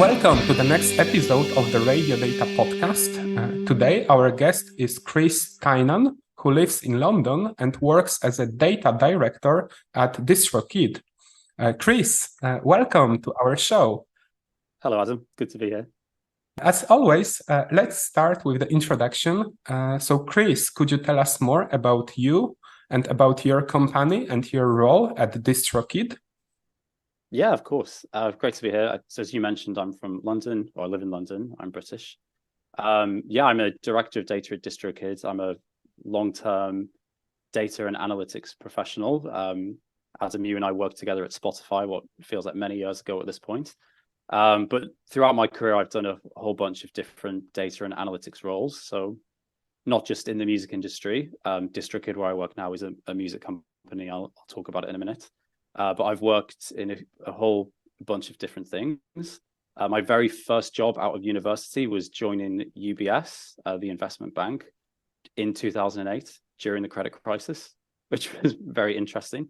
Welcome to the next episode of the Radio Data podcast. Today, our guest is Chris Tynan, who lives in London and works as a data director at DistroKid. Chris, welcome to our show. Hello, Adam. Good to be here. As always, let's start with the introduction. So, Chris, could you tell us more about you and about your company and your role at DistroKid? Yeah, of course. Great to be here. So as you mentioned, I'm from London, or I live in London. I'm British. I'm a director of data at DistroKid. I'm a long-term data and analytics professional. Adam, you and I worked together at Spotify, what feels like many years ago at this point. But throughout my career, I've done a whole bunch of different data and analytics roles. So not just in the music industry. DistroKid, where I work now, is a music company. I'll talk about it in a minute. But I've worked in a whole bunch of different things. My very first job out of university was joining UBS, the investment bank, in 2008 during the credit crisis, which was very interesting.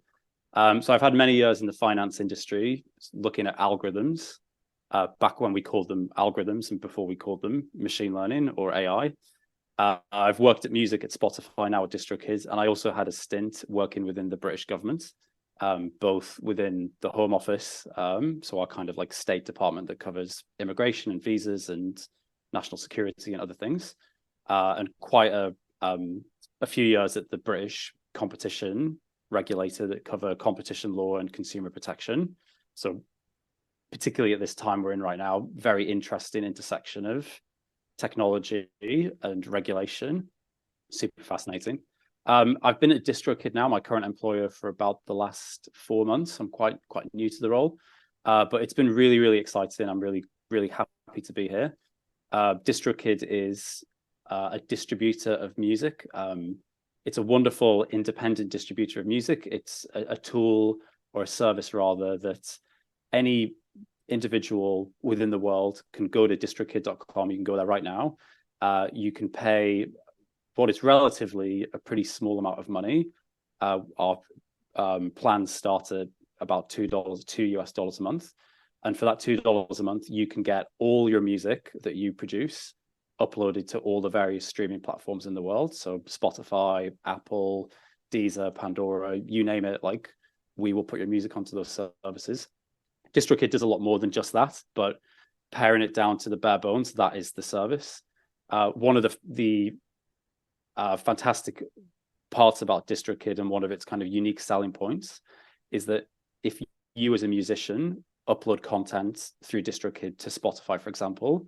So I've had many years in the finance industry looking at algorithms, back when we called them algorithms and before we called them machine learning or AI. I've worked at music at Spotify, now at DistroKid, and I also had a stint working within the British government. Both within the Home Office, so our kind of like state department that covers immigration and visas and national security and other things, and quite a few years at the British competition regulator that cover competition law and consumer protection. So particularly at this time we're in right now, very interesting intersection of technology and regulation, super fascinating. I've been at DistroKid now, my current employer, for about the last 4 months. I'm quite new to the role, but it's been really, really exciting. I'm really, really happy to be here. DistroKid is a distributor of music. It's a wonderful independent distributor of music. It's a tool or a service rather that any individual within the world can go to distrokid.com. You can go there right now. You can pay what is relatively a pretty small amount of money. Our plans start at about $2 a month. And for that $2 a month, you can get all your music that you produce uploaded to all the various streaming platforms in the world. So Spotify, Apple, Deezer, Pandora, you name it, like we will put your music onto those services. DistroKid does a lot more than just that, but paring it down to the bare bones, that is the service. One of the fantastic parts about DistroKid and one of its kind of unique selling points is that if you as a musician upload content through DistroKid to Spotify, for example,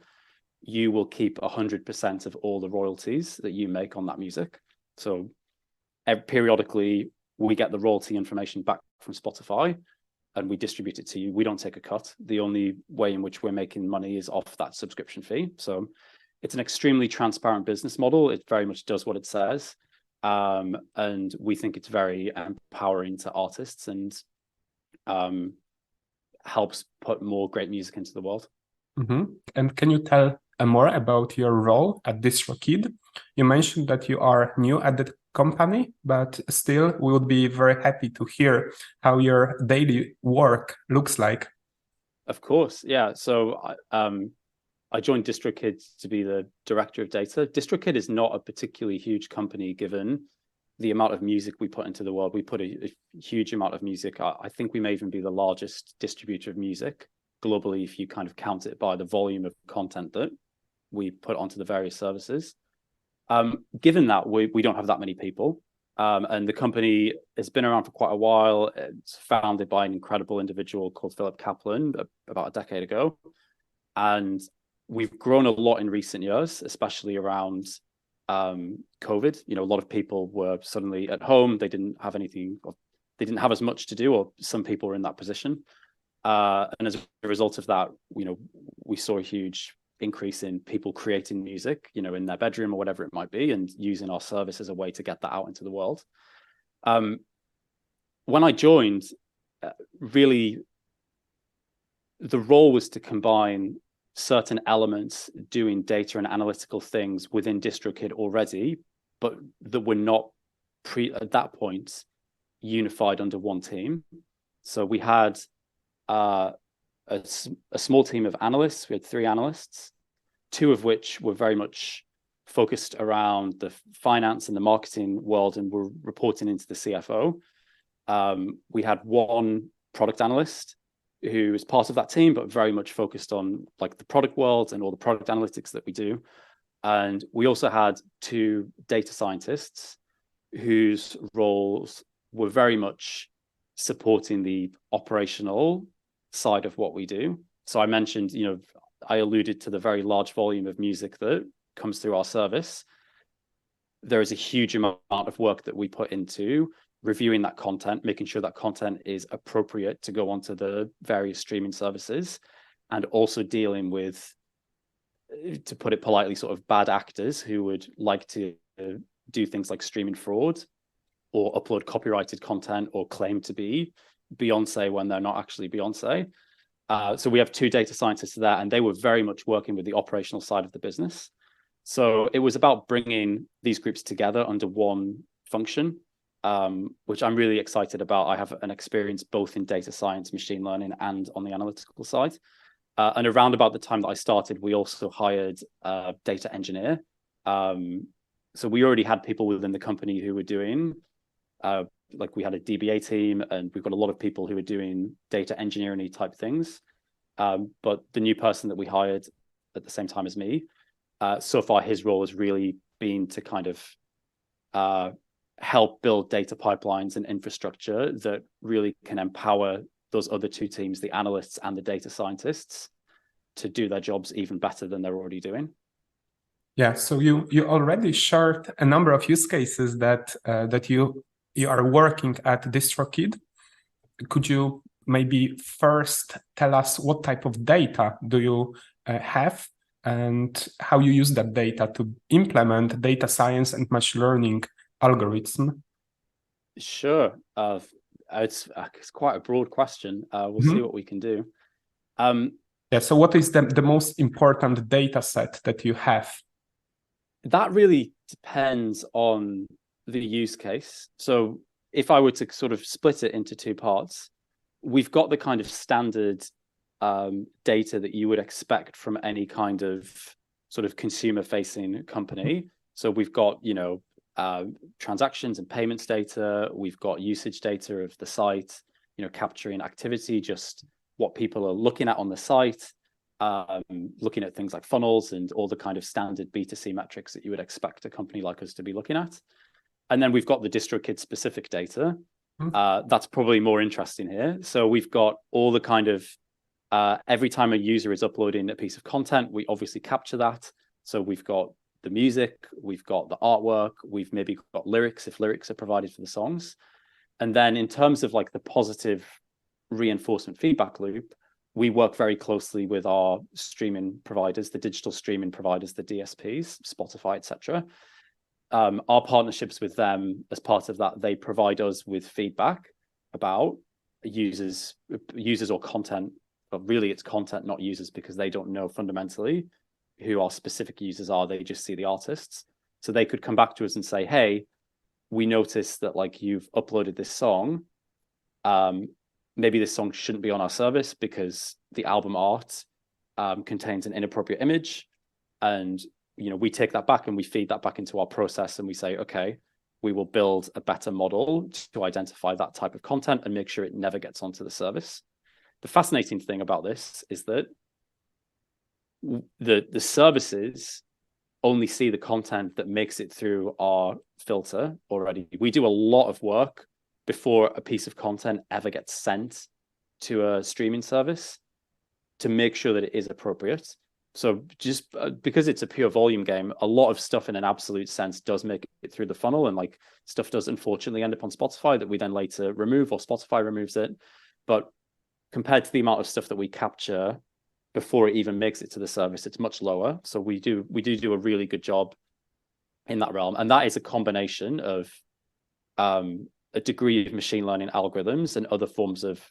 you will keep 100% of all the royalties that you make on that music. So periodically we get the royalty information back from Spotify and we distribute it to you. We don't take a cut. The only way in which we're making money is off that subscription fee. So it's an extremely transparent business model. It very much does what it says. And we think it's very empowering to artists and helps put more great music into the world. Mm-hmm. And can you tell more about your role at DistroKid? You mentioned that you are new at the company, but still we would be very happy to hear how your daily work looks like. Of course, yeah. So I joined DistroKid to be the director of data. DistroKid is not a particularly huge company given the amount of music we put into the world. We put a huge amount of music. I think we may even be the largest distributor of music globally if you kind of count it by the volume of content that we put onto the various services. Given that we don't have that many people, and the company has been around for quite a while. It's founded by an incredible individual called Philip Kaplan about a decade ago. And we've grown a lot in recent years, especially around COVID. You know, a lot of people were suddenly at home. They didn't have anything, or they didn't have as much to do, or some people were in that position. And as a result of that, you know, we saw a huge increase in people creating music, you know, in their bedroom or whatever it might be, and using our service as a way to get that out into the world. When I joined, really, the role was to combine certain elements doing data and analytical things within DistroKid already, but that were not at that point unified under one team. So we had a small team of analysts. We had 3 analysts, 2 of which were very much focused around the finance and the marketing world and were reporting into the CFO. We had 1 product analyst who was part of that team, but very much focused on like the product world and all the product analytics that we do. And we also had 2 data scientists whose roles were very much supporting the operational side of what we do. So I mentioned, I alluded to the very large volume of music that comes through our service. There is a huge amount of work that we put into reviewing that content, making sure that content is appropriate to go onto the various streaming services, and also dealing with, to put it politely, sort of bad actors who would like to do things like streaming fraud or upload copyrighted content or claim to be Beyonce when they're not actually Beyonce. So we have 2 data scientists there, and they were very much working with the operational side of the business. So it was about bringing these groups together under one function, which I'm really excited about. I have an experience both in data science, machine learning, and on the analytical side. And around about the time that I started, we also hired a data engineer. So we already had people within the company who were doing, like we had a DBA team, and we've got a lot of people who are doing data engineering type things. But the new person that we hired at the same time as me, so far his role has really been to kind of help build data pipelines and infrastructure that really can empower those other 2 teams, the analysts and the data scientists, to do their jobs even better than they're already doing. Yeah, so you already shared a number of use cases that you are working at DistroKid. Could you maybe first tell us what type of data do you have and how you use that data to implement data science and machine learning algorithm? Sure. It's quite a broad question. We'll see what we can do. Yeah, so what is the most important data set that you have? That really depends on the use case. So if I were to sort of split it into 2 parts, we've got the kind of standard data that you would expect from any kind of sort of consumer-facing company. So we've got, transactions and payments data. We've got usage data of the site, capturing activity, just what people are looking at on the site, looking at things like funnels and all the kind of standard B2C metrics that you would expect a company like us to be looking at. And then we've got the DistroKid specific data. That's probably more interesting here. So we've got all the kind of, every time a user is uploading a piece of content, we obviously capture that. So we've got the music, we've got the artwork, we've maybe got lyrics if lyrics are provided for the songs. And then in terms of like the positive reinforcement feedback loop, we work very closely with our streaming providers, the digital streaming providers, the DSPs, Spotify, etc. Our partnerships with them, as part of that, they provide us with feedback about users or content, but really it's content, not users, because they don't know fundamentally who our specific users are. They just see the artists. So they could come back to us and say, hey, we noticed that like you've uploaded this song. Maybe this song shouldn't be on our service because the album art contains an inappropriate image. And, we take that back and we feed that back into our process and we say, okay, we will build a better model to identify that type of content and make sure it never gets onto the service. The fascinating thing about this is that the services only see the content that makes it through our filter already. We do a lot of work before a piece of content ever gets sent to a streaming service to make sure that it is appropriate. So just because it's a pure volume game, a lot of stuff in an absolute sense does make it through the funnel, and like stuff does unfortunately end up on Spotify that we then later remove, or Spotify removes it. But compared to the amount of stuff that we capture before it even makes it to the service, it's much lower. So we do a really good job in that realm. And that is a combination of a degree of machine learning algorithms and other forms of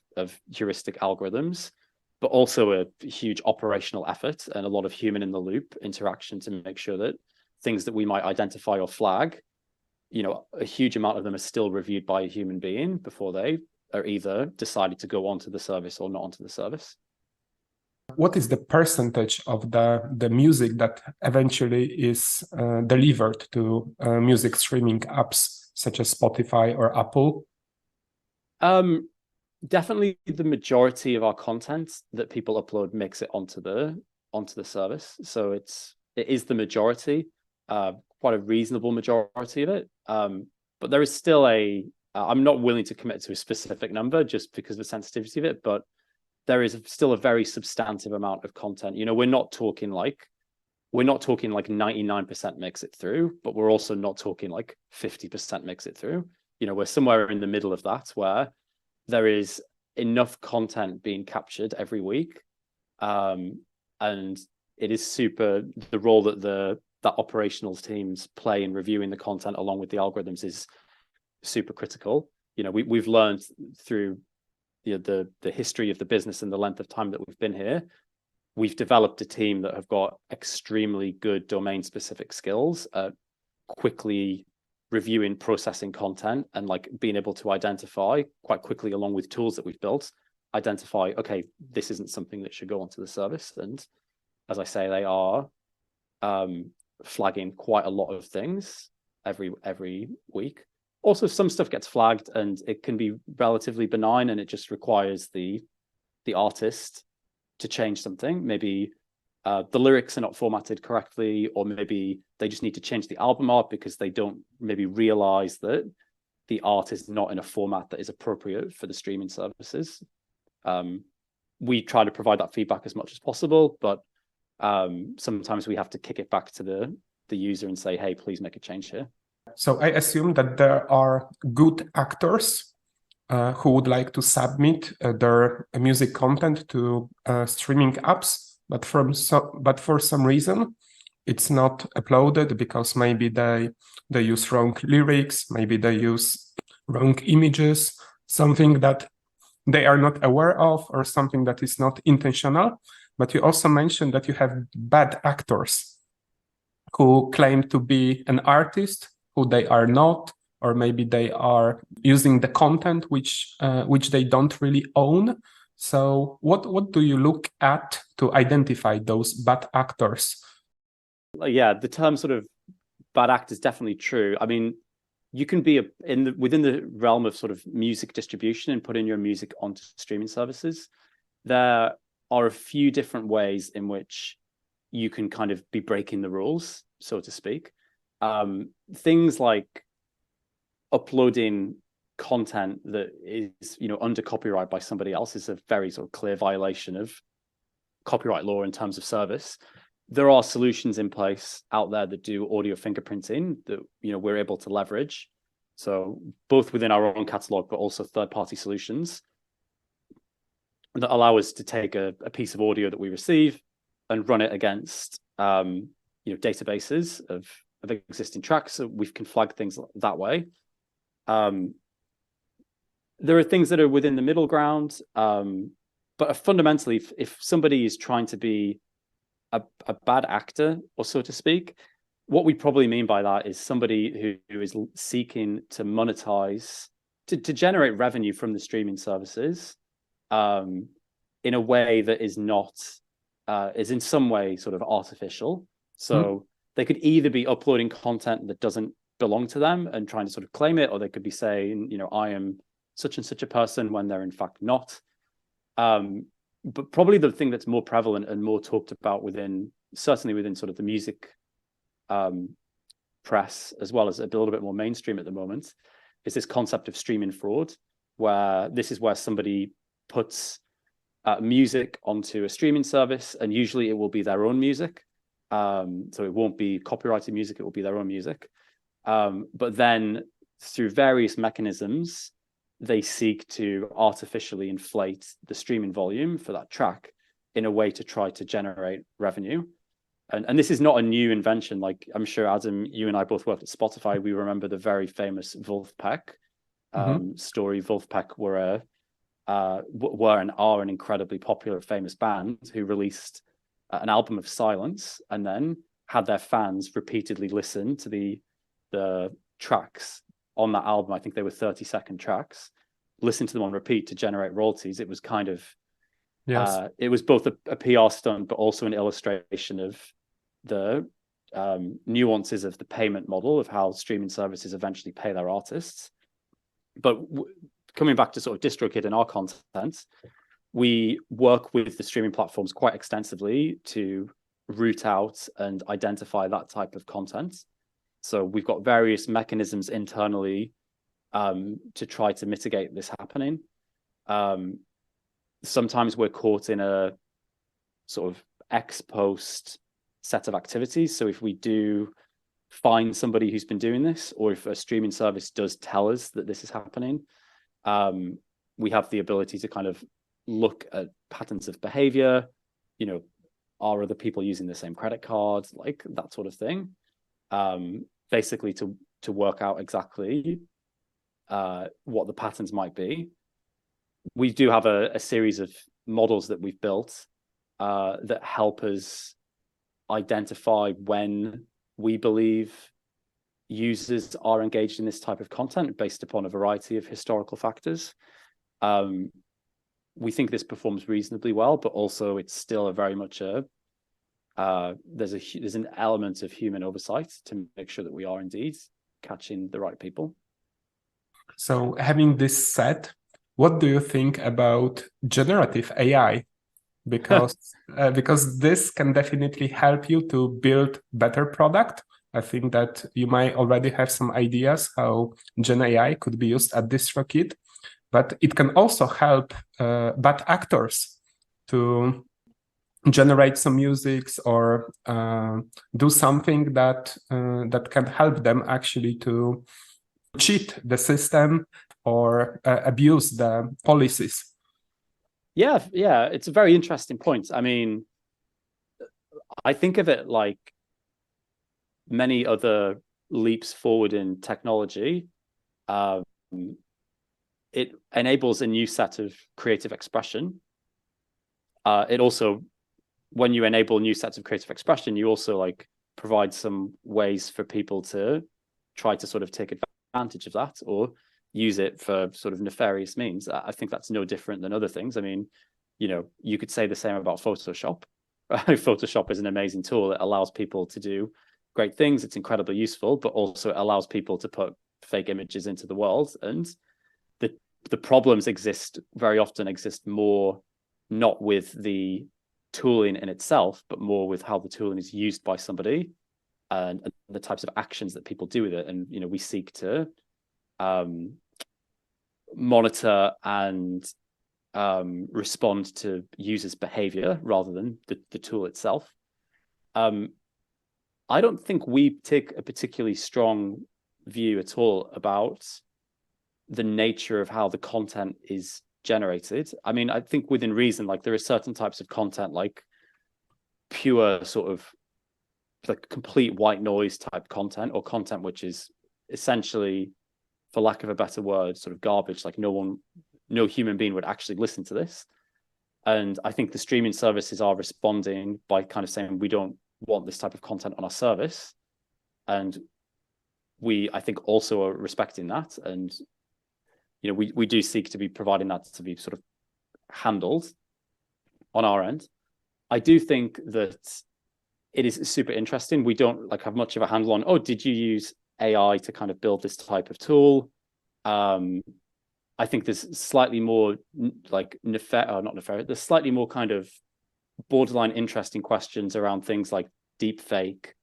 heuristic algorithms, but also a huge operational effort and a lot of human in the loop interaction to make sure that things that we might identify or flag, a huge amount of them are still reviewed by a human being before they are either decided to go onto the service or not onto the service. What is the percentage of the music that eventually is delivered to music streaming apps such as Spotify or Apple? Definitely the majority of our content that people upload makes it onto the service. So it is the majority, quite a reasonable majority of it. But there is still I'm not willing to commit to a specific number just because of the sensitivity of it, but there is still a very substantive amount of content. You know, we're not talking like 99% makes it through, but we're also not talking like 50% makes it through. You know, we're somewhere in the middle of that where there is enough content being captured every week. And it is the role that operational teams play in reviewing the content along with the algorithms is super critical. You know, we've learned through the history of the business and the length of time that we've been here, we've developed a team that have got extremely good domain specific skills at quickly reviewing, processing content, and like being able to identify quite quickly, along with tools that we've built, identify, okay, this isn't something that should go onto the service. And as I say, they are flagging quite a lot of things every week. Also, some stuff gets flagged and it can be relatively benign, and it just requires the artist to change something. Maybe the lyrics are not formatted correctly, or maybe they just need to change the album art because they don't maybe realize that the art is not in a format that is appropriate for the streaming services. We try to provide that feedback as much as possible, but sometimes we have to kick it back to the user and say, hey, please make a change here. So I assume that there are good actors who would like to submit their music content to streaming apps, but for some reason it's not uploaded because maybe they use wrong lyrics, maybe they use wrong images, something that they are not aware of, or something that is not intentional. But you also mentioned that you have bad actors who claim to be an artist who they are not, or maybe they are using the content which they don't really own. So what do you look at to identify those bad actors? Yeah, the term sort of bad actor is definitely true. I mean, you can be within the realm of sort of music distribution and putting your music onto streaming services. There are a few different ways in which you can kind of be breaking the rules, so to speak. Things like uploading content that is, you know, under copyright by somebody else is a very sort of clear violation of copyright law in terms of service. There are solutions in place out there that do audio fingerprinting that, you know, we're able to leverage. So both within our own catalog, but also third-party solutions that allow us to take a piece of audio that we receive and run it against, you know, databases of existing tracks. So we can flag things that way. There are things that are within the middle ground, but fundamentally, if somebody is trying to be a bad actor, or so to speak, what we probably mean by that is somebody who is seeking to monetize, to generate revenue from the streaming services in a way that is not, is in some way sort of artificial. So they could either be uploading content that doesn't belong to them and trying to sort of claim it, or they could be saying, you know, I am such and such a person when they're in fact not. But probably the thing that's more prevalent and more talked about certainly within sort of the music press, as well as a little bit more mainstream at the moment, is this concept of streaming fraud, where this is where somebody puts music onto a streaming service, and usually it will be their own music. So it won't be copyrighted music, it will be their own music. But then through various mechanisms, they seek to artificially inflate the streaming volume for that track in a way to try to generate revenue. And this is not a new invention. Like, I'm sure, Adam, you and I both worked at Spotify. We remember the very famous Wolfpack story. Wolfpack were and are an incredibly popular, famous band who released an album of silence and then had their fans repeatedly listen to the tracks on that album. I think they were 30-second tracks, listen to them on repeat to generate royalties. It was kind of Yes. It was both a PR stunt, but also an illustration of the nuances of the payment model of how streaming services eventually pay their artists. But coming back to sort of DistroKid and our content, we work with the streaming platforms quite extensively to root out and identify that type of content. So we've got various mechanisms internally to try to mitigate this happening. Sometimes we're caught in a sort of ex post set of activities. So if we do find somebody who's been doing this, or if a streaming service does tell us that this is happening, we have the ability to kind of look at patterns of behavior, are other people using the same credit card, like that sort of thing, basically to work out exactly what the patterns might be. We do have a series of models that we've built that help us identify when we believe users are engaged in this type of content based upon a variety of historical factors. We think this performs reasonably well, but also it's still a very much there's an element of human oversight to make sure that we are indeed catching the right people. So having this said, what do you think about generative AI? Because this can definitely help you to build better product. I think that you might already have some ideas how Gen AI could be used at DistroKid, but it can also help bad actors to generate some musics or do something that can help them actually to cheat the system or abuse the policies. Yeah, it's a very interesting point. I mean, I think of it like many other leaps forward in technology. It enables a new set of creative expression. It also, when you enable new sets of creative expression, you also like provide some ways for people to try to sort of take advantage of that or use it for sort of nefarious means. I think that's no different than other things. I mean, you could say the same about Photoshop. Photoshop is an amazing tool. It allows people to do great things. It's incredibly useful, but also it allows people to put fake images into the world. And the problems very often exist more not with the tooling in itself, but more with how the tooling is used by somebody and the types of actions that people do with it. And, we seek to monitor and respond to users' behavior rather than the tool itself. I don't think we take a particularly strong view at all about the nature of how the content is generated. I mean, I think within reason, like there are certain types of content, like pure sort of like complete white noise type content, or content which is essentially, for lack of a better word, sort of garbage. Like no human being would actually listen to this. And I think the streaming services are responding by kind of saying, we don't want this type of content on our service. And we, I think, also are respecting that. And, we do seek to be providing that to be sort of handled on our end. I do think that it is super interesting. We don't like have much of a handle on, did you use AI to kind of build this type of tool? I think there's slightly more like there's slightly more kind of borderline interesting questions around things like deep fake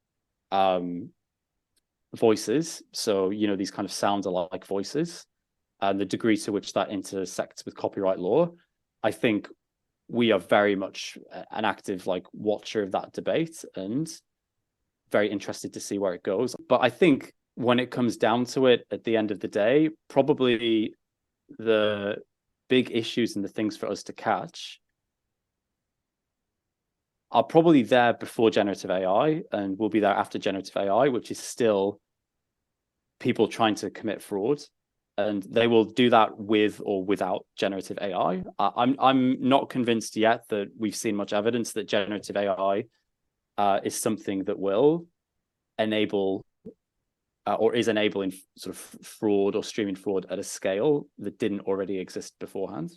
voices. So, these kind of sound alike voices and the degree to which that intersects with copyright law. I think we are very much an active like watcher of that debate and very interested to see where it goes. But I think when it comes down to it, at the end of the day, probably the big issues and the things for us to catch are probably there before generative AI and will be there after generative AI, which is still people trying to commit fraud. And they will do that with or without generative AI. I'm not convinced yet that we've seen much evidence that generative AI is something that will enable or is enabling sort of fraud or streaming fraud at a scale that didn't already exist beforehand.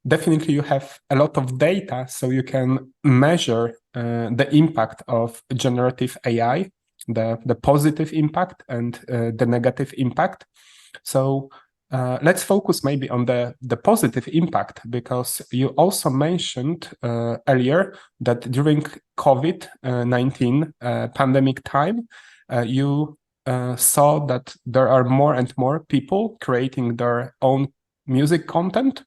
definitely you have a lot of data, so you can measure the impact of generative AI, the positive impact and the negative impact. So let's focus maybe on the positive impact, because you also mentioned earlier that during COVID-19 pandemic time, you saw that there are more and more people creating their own music content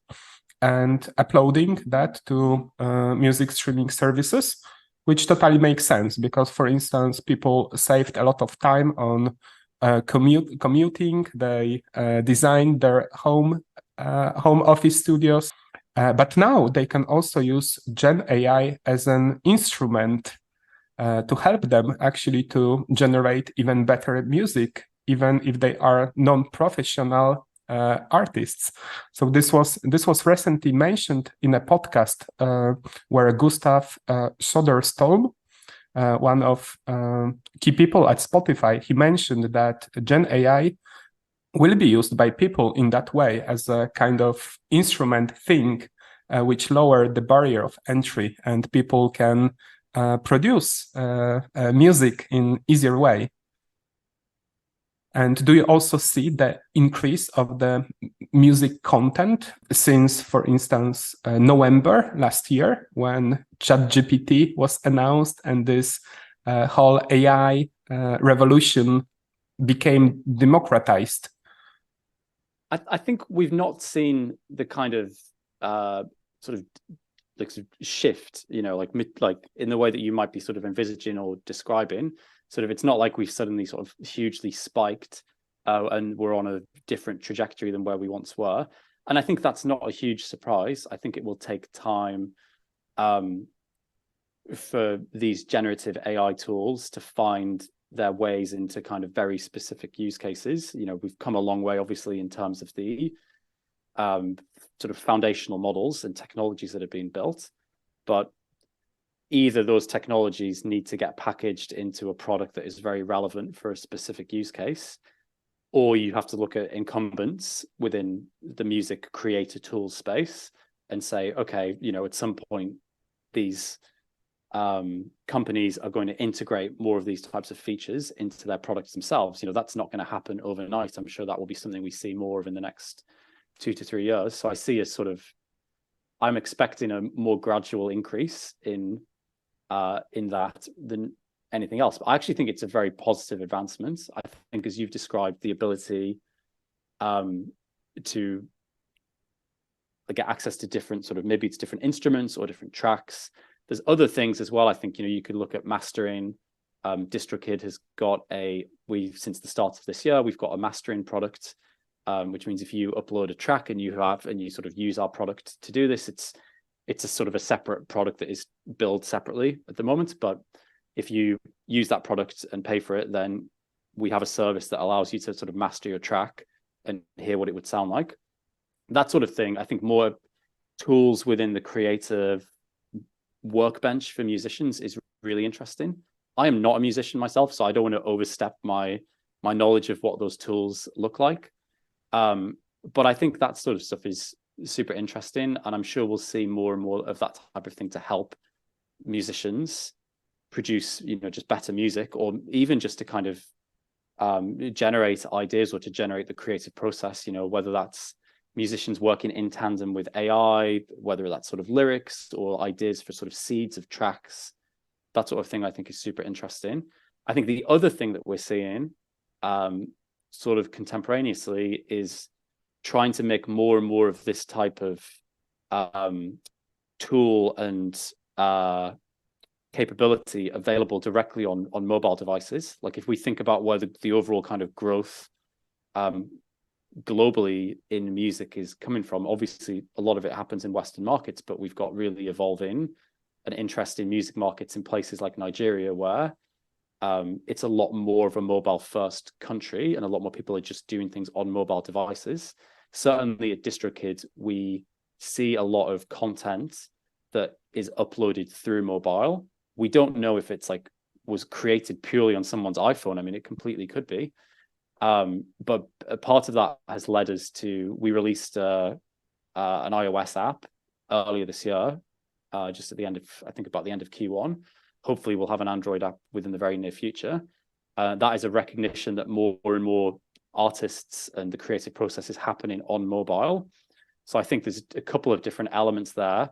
and uploading that to music streaming services, which totally makes sense because, for instance, people saved a lot of time on commuting. They designed their home office studios, but now they can also use Gen AI as an instrument to help them actually to generate even better music, even if they are non-professional artists. So this was recently mentioned in a podcast where Gustav Soderstrom, one of key people at Spotify, he mentioned that Gen AI will be used by people in that way as a kind of instrument thing, which lower the barrier of entry, and people can produce music in easier way. And do you also see the increase of the music content since, for instance, November last year, when ChatGPT was announced and this whole AI revolution became democratized? I think we've not seen the kind of sort of shift, like in the way that you might be sort of envisaging or describing. Sort of, it's not like we've suddenly sort of hugely spiked and we're on a different trajectory than where we once were. And I think that's not a huge surprise. I think it will take time for these generative AI tools to find their ways into kind of very specific use cases. We've come a long way, obviously, in terms of the sort of foundational models and technologies that are being built, but either those technologies need to get packaged into a product that is very relevant for a specific use case, or you have to look at incumbents within the music creator tools space and say, okay, at some point, these companies are going to integrate more of these types of features into their products themselves. That's not going to happen overnight. I'm sure that will be something we see more of in the next 2 to 3 years. So I see I'm expecting a more gradual increase in that than anything else. But I actually think it's a very positive advancement. I think, as you've described, the ability to get access to different maybe it's different instruments or different tracks. There's other things as well. I think, you could look at mastering. DistroKid has got since the start of this year, we've got a mastering product, which means if you upload a track and you sort of use our product to do this, it's a sort of a separate product that is billed separately at the moment. But if you use that product and pay for it, then we have a service that allows you to sort of master your track and hear what it would sound like. That sort of thing. I think more tools within the creative workbench for musicians is really interesting. I am not a musician myself, so I don't want to overstep my knowledge of what those tools look like. But I think that sort of stuff is super interesting, and I'm sure we'll see more and more of that type of thing to help musicians produce, just better music, or even just to kind of generate ideas or to generate the creative process, whether that's musicians working in tandem with AI, whether that's sort of lyrics or ideas for sort of seeds of tracks. That sort of thing I think is super interesting. I think the other thing that we're seeing sort of contemporaneously is trying to make more and more of this type of tool and capability available directly on mobile devices. Like, if we think about where the overall kind of growth globally in music is coming from, obviously a lot of it happens in Western markets, but we've got really evolving and interesting music markets in places like Nigeria, where it's a lot more of a mobile first country and a lot more people are just doing things on mobile devices. Certainly at DistroKid, we see a lot of content that is uploaded through mobile. We don't know if it's was created purely on someone's iPhone. I mean, it completely could be. But a part of that has led us to, we released an iOS app earlier this year, just at the end of, I think about the end of Q1. Hopefully we'll have an Android app within the very near future. That is a recognition that more and more artists and the creative process is happening on mobile. So I think there's a couple of different elements there.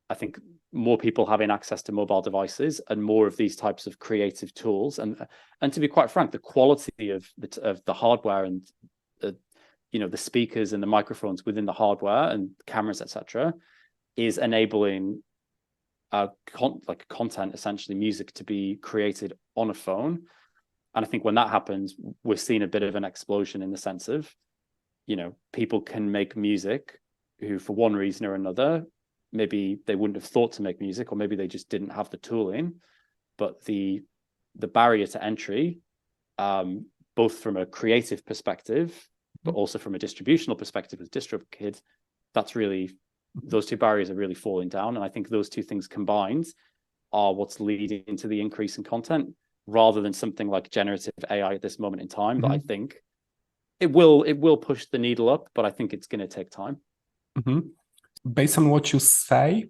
I think more people having access to mobile devices and more of these types of creative tools, and to be quite frank, the quality of the hardware and the speakers and the microphones within the hardware and cameras, etc., is enabling content, essentially music, to be created on a phone. And I think when that happens, we're seeing a bit of an explosion in the sense of, people can make music who, for one reason or another, maybe they wouldn't have thought to make music, or maybe they just didn't have the tooling. But the barrier to entry, both from a creative perspective, but also from a distributional perspective with DistroKid, those two barriers are really falling down. And I think those two things combined are what's leading to the increase in content, rather than something like generative AI at this moment in time. But I think it will push the needle up, but I think it's going to take time. Based on what you say,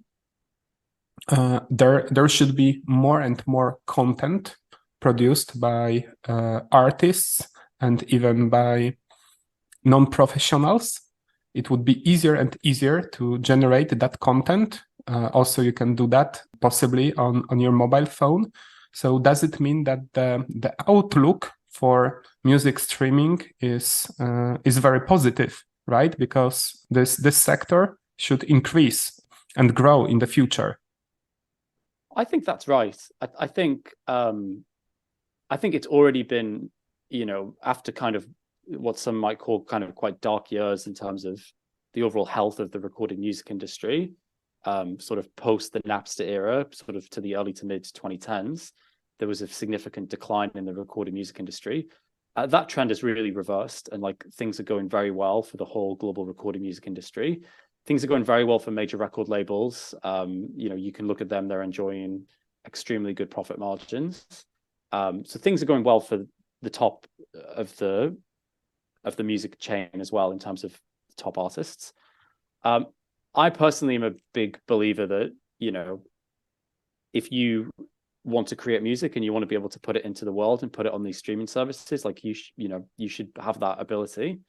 there should be more and more content produced by artists and even by non-professionals. It would be easier and easier to generate that content. Also, you can do that possibly on your mobile phone. So does it mean that the outlook for music streaming is very positive, right? Because this sector should increase and grow in the future. I think that's right. I think it's already been, after kind of what some might call kind of quite dark years in terms of the overall health of the recorded music industry, sort of post the Napster era, sort of to the early to mid 2010s, there was a significant decline in the recorded music industry. That trend has really reversed, and things are going very well for the whole global recorded music industry. Things are going very well for major record labels. You can look at them; they're enjoying extremely good profit margins. So things are going well for the top of the music chain as well, in terms of top artists. I personally am a big believer that, if you want to create music and you want to be able to put it into the world and put it on these streaming services, you should have that ability.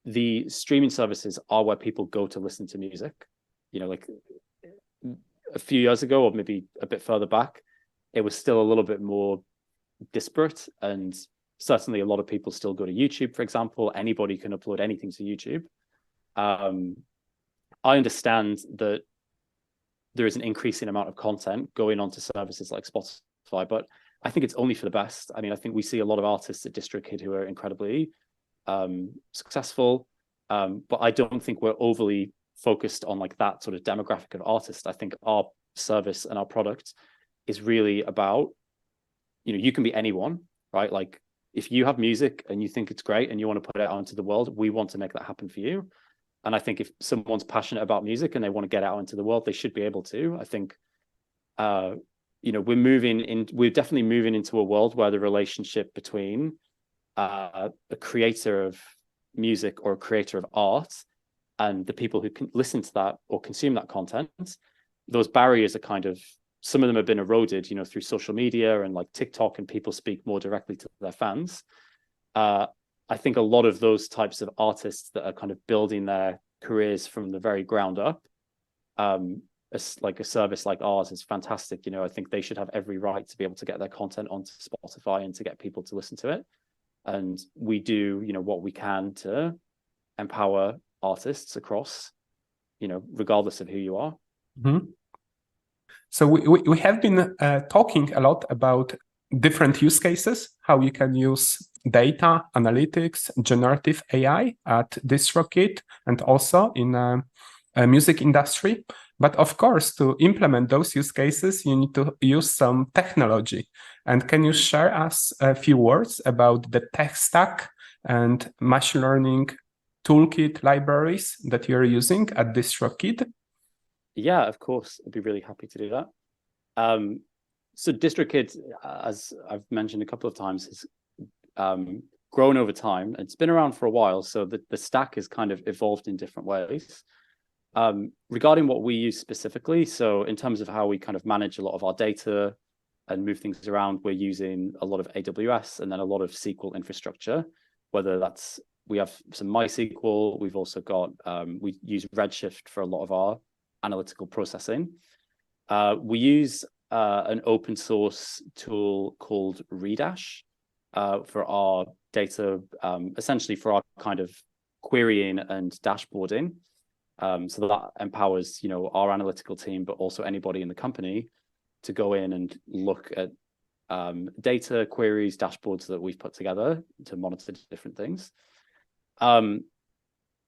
The streaming services are where people go to listen to music. A few years ago, or maybe a bit further back, it was still a little bit more disparate, and certainly a lot of people still go to YouTube, for example. Anybody can upload anything to YouTube. I understand that there is an increasing amount of content going onto services like Spotify, but I think it's only for the best. I mean, I think we see a lot of artists at DistroKid who are incredibly successful, but I don't think we're overly focused on that sort of demographic of artists. I think our service and our product is really about, you can be anyone, right? If you have music and you think it's great and you want to put it out into the world, we want to make that happen for you. And I think if someone's passionate about music and they want to get out into the world, they should be able to. I think, we're definitely moving into a world where the relationship between a creator of music or a creator of art and the people who can listen to that or consume that content, those barriers are some of them have been eroded, through social media and TikTok, and people speak more directly to their fans. I think a lot of those types of artists that are kind of building their careers from the very ground up, a service like ours is fantastic. I think they should have every right to be able to get their content onto Spotify and to get people to listen to it. And we do, what we can to empower artists across, regardless of who you are. So we have been talking a lot about different use cases, how you can use data, analytics, generative AI at DistroKid and also in a music industry. But of course, to implement those use cases, you need to use some technology. And can you share us a few words about the tech stack and machine learning toolkit libraries that you're using at DistroKid? Yeah, of course. I'd be really happy to do that. So DistroKid, as I've mentioned a couple of times, has grown over time. It's been around for a while, so the stack has kind of evolved in different ways. Regarding what we use specifically, so in terms of how we kind of manage a lot of our data and move things around, we're using a lot of AWS and then a lot of SQL infrastructure, whether that's, we have some MySQL, we've also got, we use Redshift for a lot of our analytical processing. We use an open source tool called Redash for our data, essentially for our kind of querying and dashboarding. So that empowers, our analytical team, but also anybody in the company to go in and look at data, queries, dashboards that we've put together to monitor different things.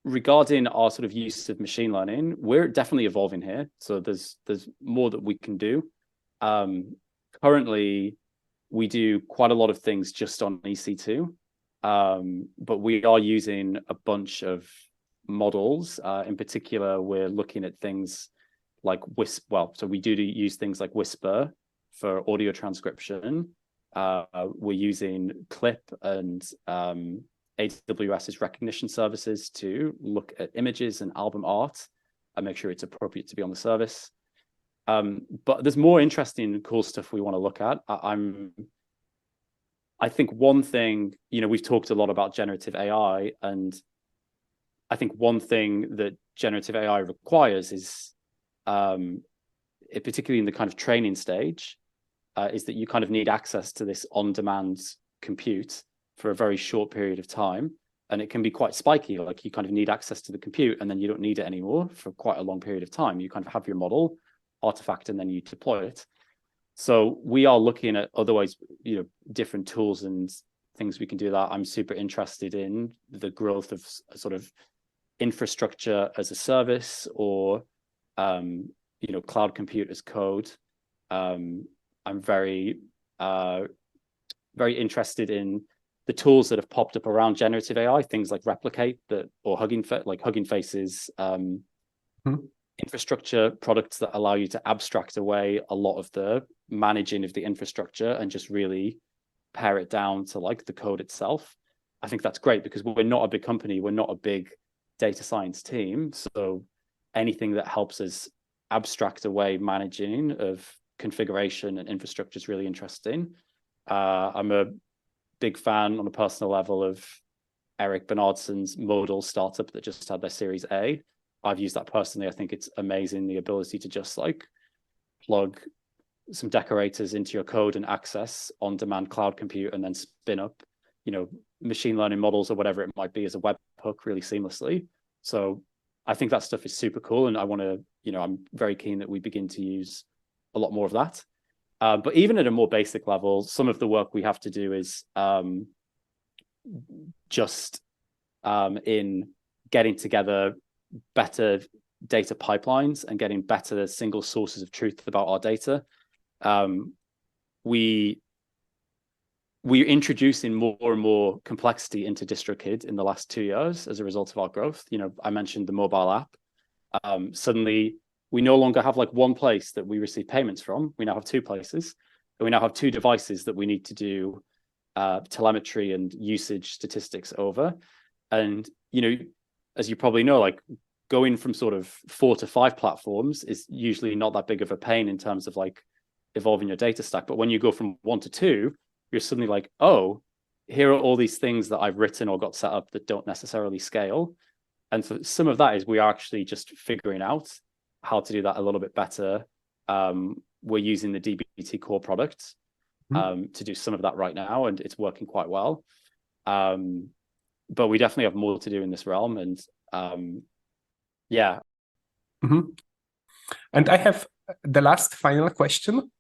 Regarding our sort of use of machine learning, we're definitely evolving here. So there's more that we can do. Currently, we do quite a lot of things just on EC2, but we are using a bunch of models. In particular, we're looking at things like so we do use things like Whisper for audio transcription. We're using Clip and AWS's recognition services to look at images and album art and make sure it's appropriate to be on the service. But there's more interesting and cool stuff we want to look at. I think one thing, we've talked a lot about generative AI, and I think one thing that generative AI requires is, particularly in the kind of training stage, is that you kind of need access to this on-demand compute for a very short period of time. And it can be quite spiky, like you kind of need access to the compute and then you don't need it anymore for quite a long period of time. You kind of have your model artifact and then you deploy it. So we are looking at other ways, different tools and things we can do that. I'm super interested in the growth of sort of infrastructure as a service or, cloud compute as code. I'm very, very interested in the tools that have popped up around generative AI, things like Replicate or Hugging Face's infrastructure products that allow you to abstract away a lot of the managing of the infrastructure and just really pare it down to like the code itself. I think that's great because we're not a big company. We're not a big data science team. So anything that helps us abstract away managing of configuration and infrastructure is really interesting. I'm a big fan on a personal level of Eric Bernardson's Modal startup that just had their Series A. I've used that personally. I think it's amazing, the ability to just like plug some decorators into your code and access on-demand cloud compute and then spin up, machine learning models or whatever it might be as a webhook really seamlessly. So I think that stuff is super cool. And I want to, I'm very keen that we begin to use a lot more of that. But even at a more basic level, some of the work we have to do is in getting together better data pipelines and getting better single sources of truth about our data. We're introducing more and more complexity into DistroKid in the last 2 years as a result of our growth. I mentioned the mobile app. Suddenly, we no longer have like one place that we receive payments from. We now have 2 places. And we now have 2 devices that we need to do telemetry and usage statistics over. And, as you probably know, like going from sort of 4 to 5 platforms is usually not that big of a pain in terms of like evolving your data stack. But when you go from 1 to 2, you're suddenly like, oh, here are all these things that I've written or got set up that don't necessarily scale. And so some of that is we are actually just figuring out how to do that a little bit better. We're using the dbt core product to do some of that right now, and it's working quite well. But we definitely have more to do in this realm. And yeah. And I have the last final question,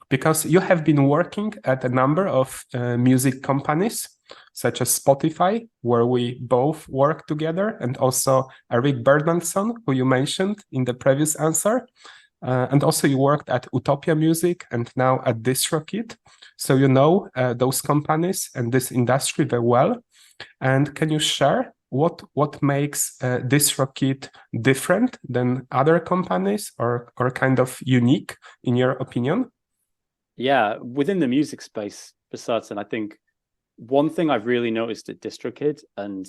because you have been working at a number of music companies, such as Spotify, where we both work together, and also Eric Bernardson, who you mentioned in the previous answer. And also you worked at Utopia Music and now at DistroKid. So you know those companies and this industry very well. And can you share what makes DistroKid different than other companies or kind of unique in your opinion? Yeah, within the music space, for certain, I think one thing I've really noticed at DistroKid, and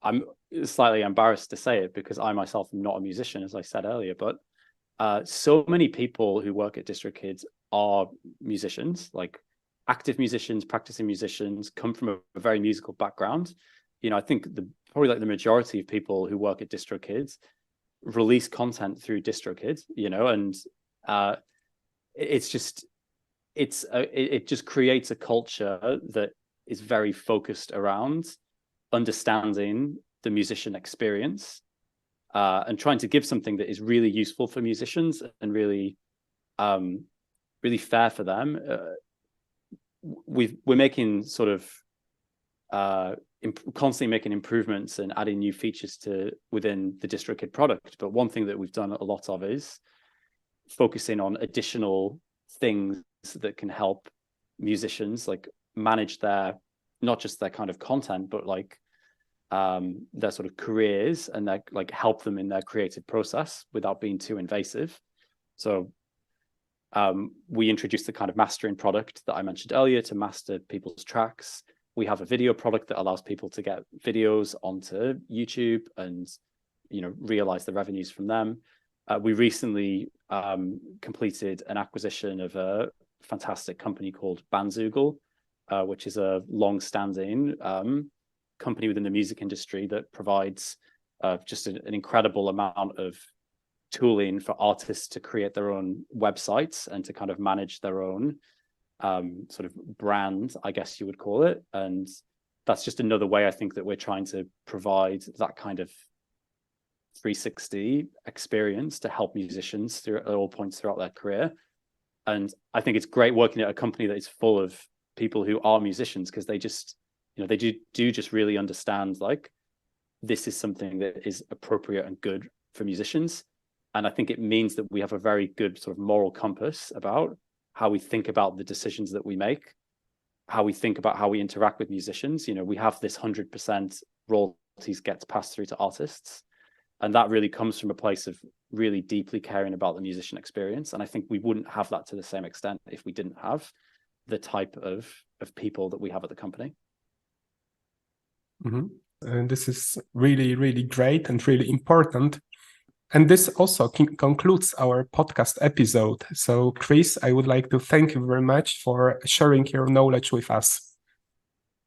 I'm slightly embarrassed to say it because I myself am not a musician, as I said earlier, but so many people who work at DistroKid are musicians, like active musicians, practicing musicians, come from a very musical background. I think probably like the majority of people who work at DistroKid release content through DistroKid, and it just creates a culture that is very focused around understanding the musician experience and trying to give something that is really useful for musicians and really fair for them. We're making sort of constantly making improvements and adding new features within the DistroKid product. But one thing that we've done a lot of is focusing on additional things that can help musicians like manage not just their kind of content, but like their sort of careers and like help them in their creative process without being too invasive. So we introduced the kind of mastering product that I mentioned earlier to master people's tracks. We have a video product that allows people to get videos onto YouTube and realize the revenues from them. We recently completed an acquisition of a fantastic company called Bandzoogle, which is a long-standing company within the music industry that provides just an incredible amount of tooling for artists to create their own websites and to kind of manage their own sort of brand, I guess you would call it. And that's just another way I think that we're trying to provide that kind of 360 experience to help musicians at all points throughout their career. And I think it's great working at a company that is full of people who are musicians, because they just, they do just really understand like this is something that is appropriate and good for musicians. And I think it means that we have a very good sort of moral compass about how we think about the decisions that we make, how we think about how we interact with musicians. We have this 100% royalties gets passed through to artists. And that really comes from a place of really deeply caring about the musician experience. And I think we wouldn't have that to the same extent if we didn't have the type of people that we have at the company. Mm-hmm. And this is really, really great and really important. And this also concludes our podcast episode. So, Chris, I would like to thank you very much for sharing your knowledge with us.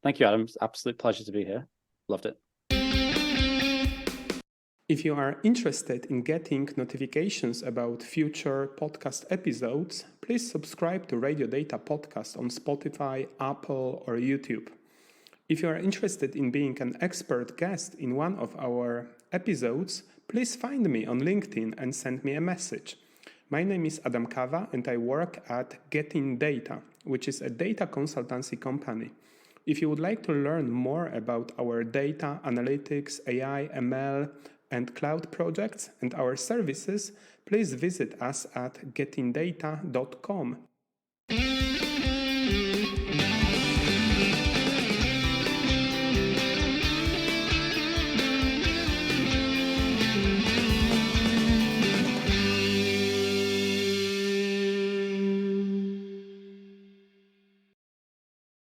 Thank you, Adam. It's an absolute pleasure to be here. Loved it. If you are interested in getting notifications about future podcast episodes, please subscribe to Radio Data Podcast on Spotify, Apple, or YouTube. If you are interested in being an expert guest in one of our episodes, please find me on LinkedIn and send me a message. My name is Adam Kawa and I work at GetInData, which is a data consultancy company. If you would like to learn more about our data, analytics, AI, ML, and cloud projects and our services, please visit us at getindata.com.